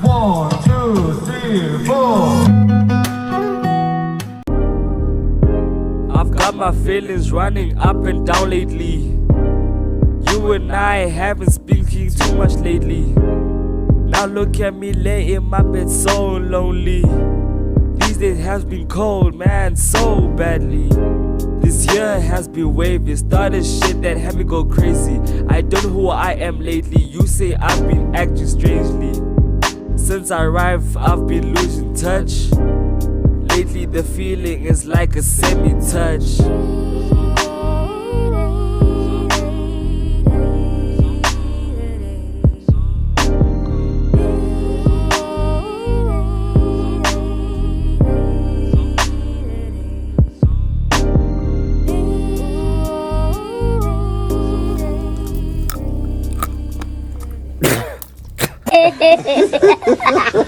1, 2, 3, 4. I've got my feelings running up and down lately. You and I haven't speaking too much lately. Now look at me lay in my bed so lonely. These days has been cold, man, so badly. This year has been wavy, started shit that had me go crazy. I don't know who I am lately, you say I've been acting strangely. Since I arrived, I've been losing touch. Lately the feeling is like a semi-touch. Hehehehe